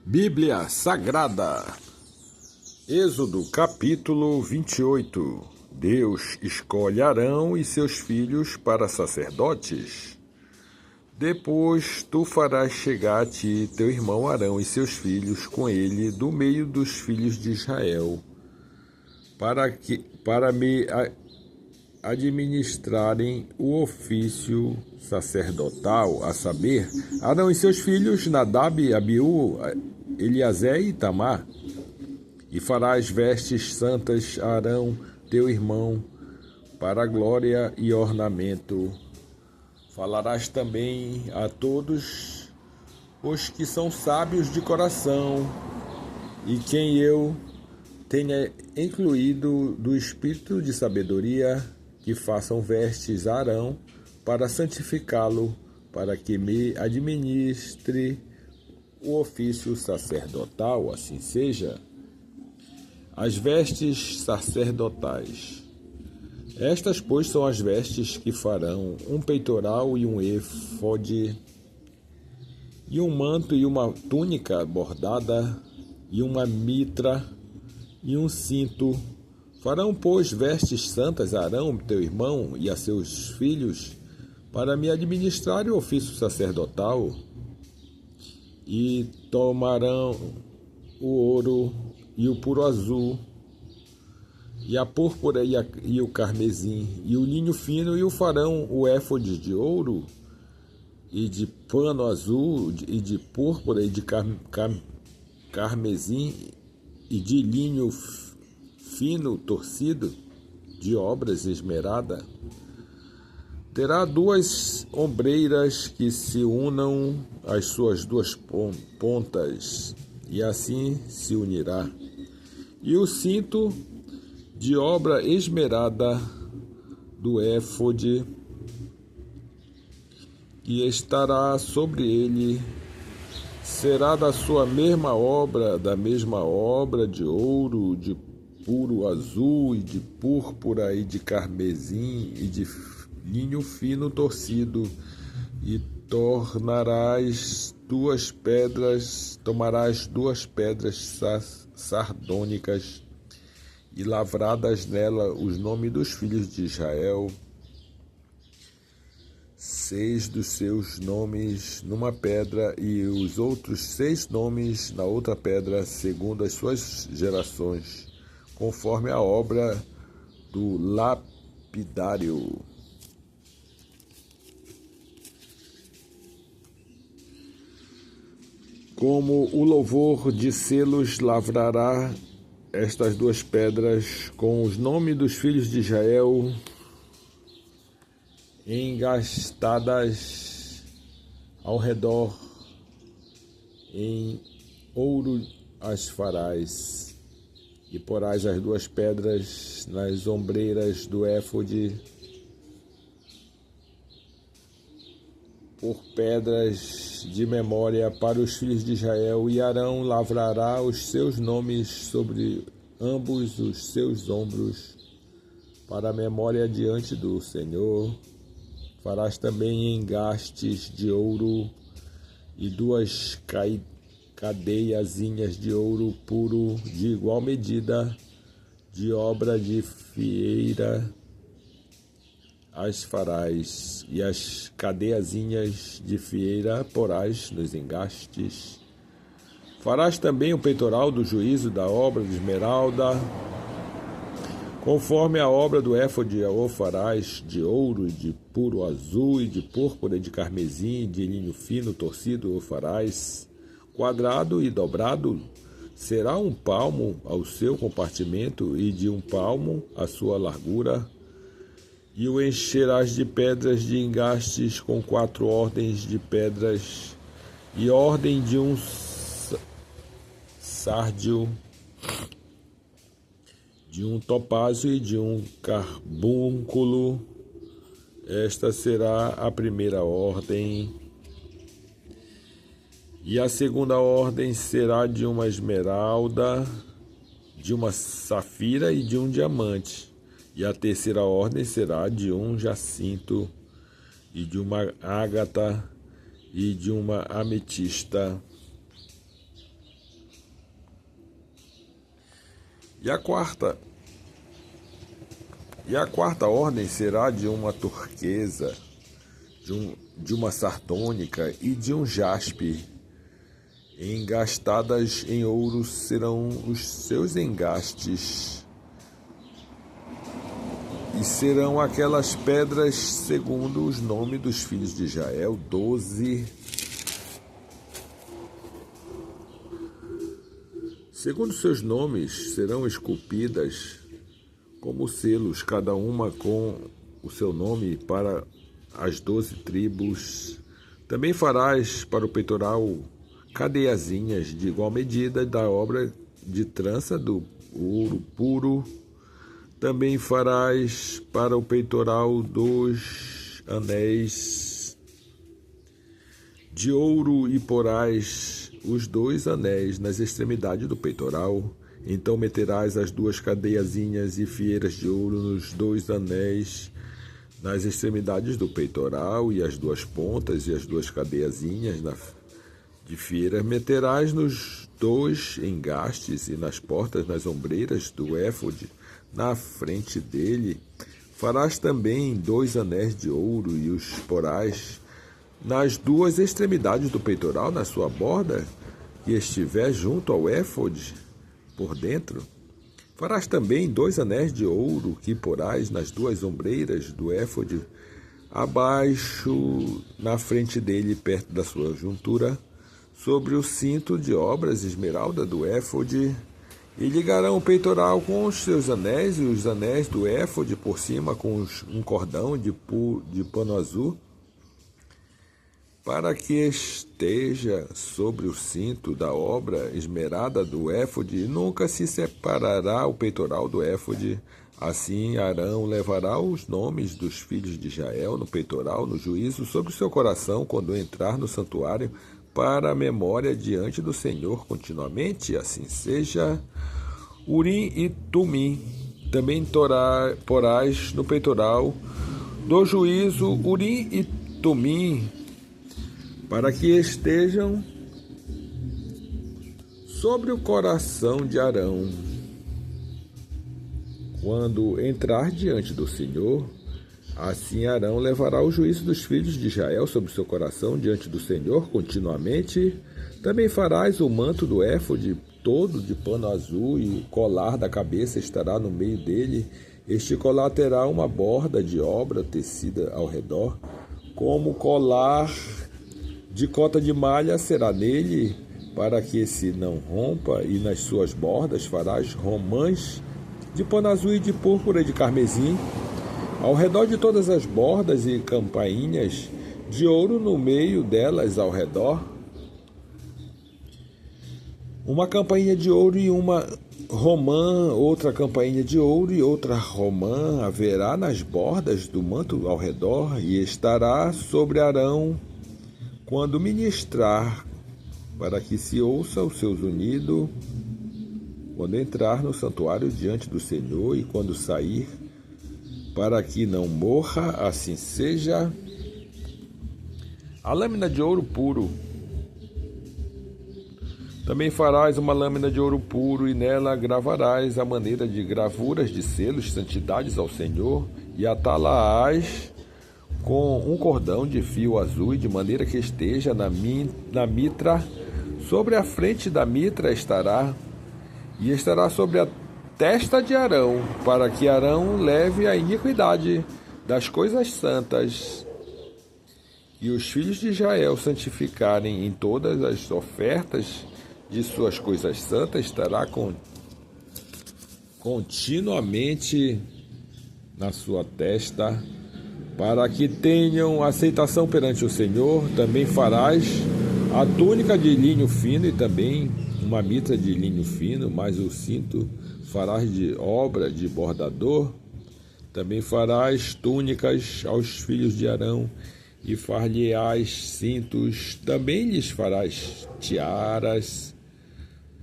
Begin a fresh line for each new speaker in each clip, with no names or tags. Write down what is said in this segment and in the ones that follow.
Bíblia Sagrada, Êxodo capítulo 28. Deus escolhe Arão e seus filhos para sacerdotes. Depois tu farás chegar a ti teu irmão Arão e seus filhos com ele do meio dos filhos de Israel, para me administrarem o ofício sacerdotal, a saber, Arão e seus filhos, Nadab, Abiú, Eliasé e Itamar. E farás vestes santas a Arão, teu irmão, para glória e ornamento. Falarás também a todos os que são sábios de coração, e quem eu tenha incluído do espírito de sabedoria, que façam vestes a Arão para santificá-lo, para que me administre o ofício sacerdotal, assim seja. As vestes sacerdotais. Estas, pois, são as vestes que farão um peitoral e um éfode, e um manto e uma túnica bordada, e uma mitra e um cinto. Farão, pois, vestes santas a Arão, teu irmão, e a seus filhos, para me administrar o ofício sacerdotal, e tomarão o ouro e o puro azul, e a púrpura e o carmesim, e o linho fino, e o farão o éfode de ouro, e de pano azul, e de púrpura, e de carmesim, e de linho fino torcido, de obras esmerada. Terá duas ombreiras que se unam às suas duas pontas, e assim se unirá. E o cinto de obra esmerada do éfode, que estará sobre ele, será da mesma obra de ouro, de puro azul, e de púrpura, e de carmesim, e de linho fino torcido, e tomarás duas pedras sardônicas, e lavradas nela os nomes dos filhos de Israel, 6 dos seus nomes numa pedra, e os outros 6 nomes na outra pedra, segundo as suas gerações, conforme a obra do lapidário. Como o louvor de selos, lavrará estas duas pedras com os nomes dos filhos de Israel engastadas ao redor, em ouro as farás, e porás as duas pedras nas ombreiras do éfode por pedras de memória para os filhos de Israel, e Arão lavrará os seus nomes sobre ambos os seus ombros, para a memória diante do Senhor. Farás também engastes de ouro e duas cadeiazinhas de ouro puro de igual medida, de obra de fieira as farás, e as cadeiazinhas de fieira porás nos engastes. Farás também o peitoral do juízo da obra de esmeralda, conforme a obra do éfode o farás, de ouro, de puro azul, e de púrpura, e de carmesim, de linho fino torcido o farás. Quadrado e dobrado será 1 palmo ao seu compartimento, e de 1 palmo a sua largura. E o encherás de pedras de engastes com 4 ordens de pedras, e ordem de um sárdio, de um topázio e de um carbúnculo. Esta será a primeira ordem. E a segunda ordem será de uma esmeralda, de uma safira e de um diamante. E a terceira ordem será de um jacinto, e de uma ágata, e de uma ametista. E a quarta ordem será de uma turquesa, de uma sardônica e de um jaspe. Engastadas em ouro serão os seus engastes, e serão aquelas pedras segundo os nomes dos filhos de Israel, 12. Segundo seus nomes serão esculpidas como selos, cada uma com o seu nome para as 12 tribos. Também farás para o peitoral cadeiazinhas de igual medida da obra de trança do ouro puro. Também farás para o peitoral 2 anéis de ouro e porás os 2 anéis nas extremidades do peitoral. Então meterás as 2 cadeiazinhas e fieiras de ouro nos 2 anéis nas extremidades do peitoral, e as 2 pontas e as 2 cadeiazinhas de fieiras meterás nos 2 engastes e nas portas, nas ombreiras do éfode, na frente dele. Farás também 2 anéis de ouro e os porás nas 2 extremidades do peitoral, na sua borda, que estiver junto ao éfode por dentro. Farás também 2 anéis de ouro que porás nas 2 ombreiras do éfode, abaixo, na frente dele, perto da sua juntura, sobre o cinto de obras esmeralda do éfode. E ligarão o peitoral com os seus anéis, e os anéis do éfode por cima com um cordão de pano azul, para que esteja sobre o cinto da obra esmerada do éfode, e nunca se separará o peitoral do éfode. Assim Arão levará os nomes dos filhos de Israel no peitoral, no juízo, sobre o seu coração, quando entrar no santuário, para a memória diante do Senhor continuamente. Assim seja. Urim e Tumim também porás no peitoral do juízo, Urim e Tumim, para que estejam sobre o coração de Arão quando entrar diante do Senhor. Assim Arão levará o juízo dos filhos de Israel sobre o seu coração diante do Senhor continuamente. Também farás o manto do éfode todo de pano azul, e o colar da cabeça estará no meio dele. Este colar terá uma borda de obra tecida ao redor, como colar de cota de malha será nele, para que se não rompa, e nas suas bordas farás romãs de pano azul e de púrpura e de carmesim, ao redor de todas as bordas, e campainhas de ouro no meio delas ao redor. Uma campainha de ouro e uma romã, outra campainha de ouro e outra romã haverá nas bordas do manto ao redor, e estará sobre Arão quando ministrar, para que se ouça o seu zunido, quando entrar no santuário diante do Senhor e quando sair, para que não morra. Assim seja. A lâmina de ouro puro. Também farás uma lâmina de ouro puro, e nela gravarás a maneira de gravuras de selos, santidades ao Senhor, e atá-la-ás com um cordão de fio azul, e de maneira que esteja na mitra. Sobre a frente da mitra estará, e estará sobre a testa de Arão, para que Arão leve a iniquidade das coisas santas, e os filhos de Israel santificarem em todas as ofertas de suas coisas santas. Estará continuamente na sua testa, para que tenham aceitação perante o Senhor. Também farás a túnica de linho fino, e também uma mitra de linho fino, mas o cinto farás de obra de bordador. Também farás túnicas aos filhos de Arão, e far-lhe-ás cintos. Também lhes farás tiaras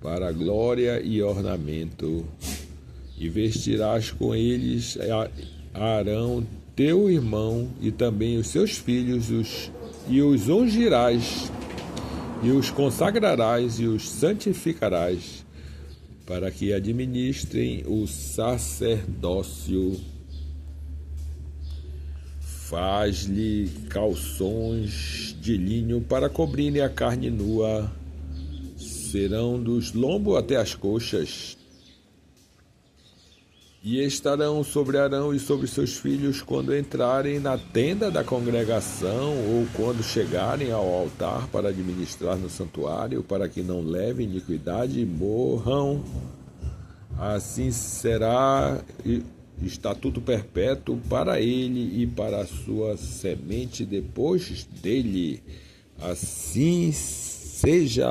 para glória e ornamento, e vestirás com eles a Arão teu irmão, e também os seus filhos, e os ungirás, e os consagrarás, e os santificarás, para que administrem o sacerdócio. Faz-lhe calções de linho para cobrirem a carne nua, serão dos lombos até as coxas, e estarão sobre Arão e sobre seus filhos quando entrarem na tenda da congregação ou quando chegarem ao altar para administrar no santuário, para que não levem iniquidade e morram. Assim será estatuto perpétuo para ele e para a sua semente depois dele. Assim seja.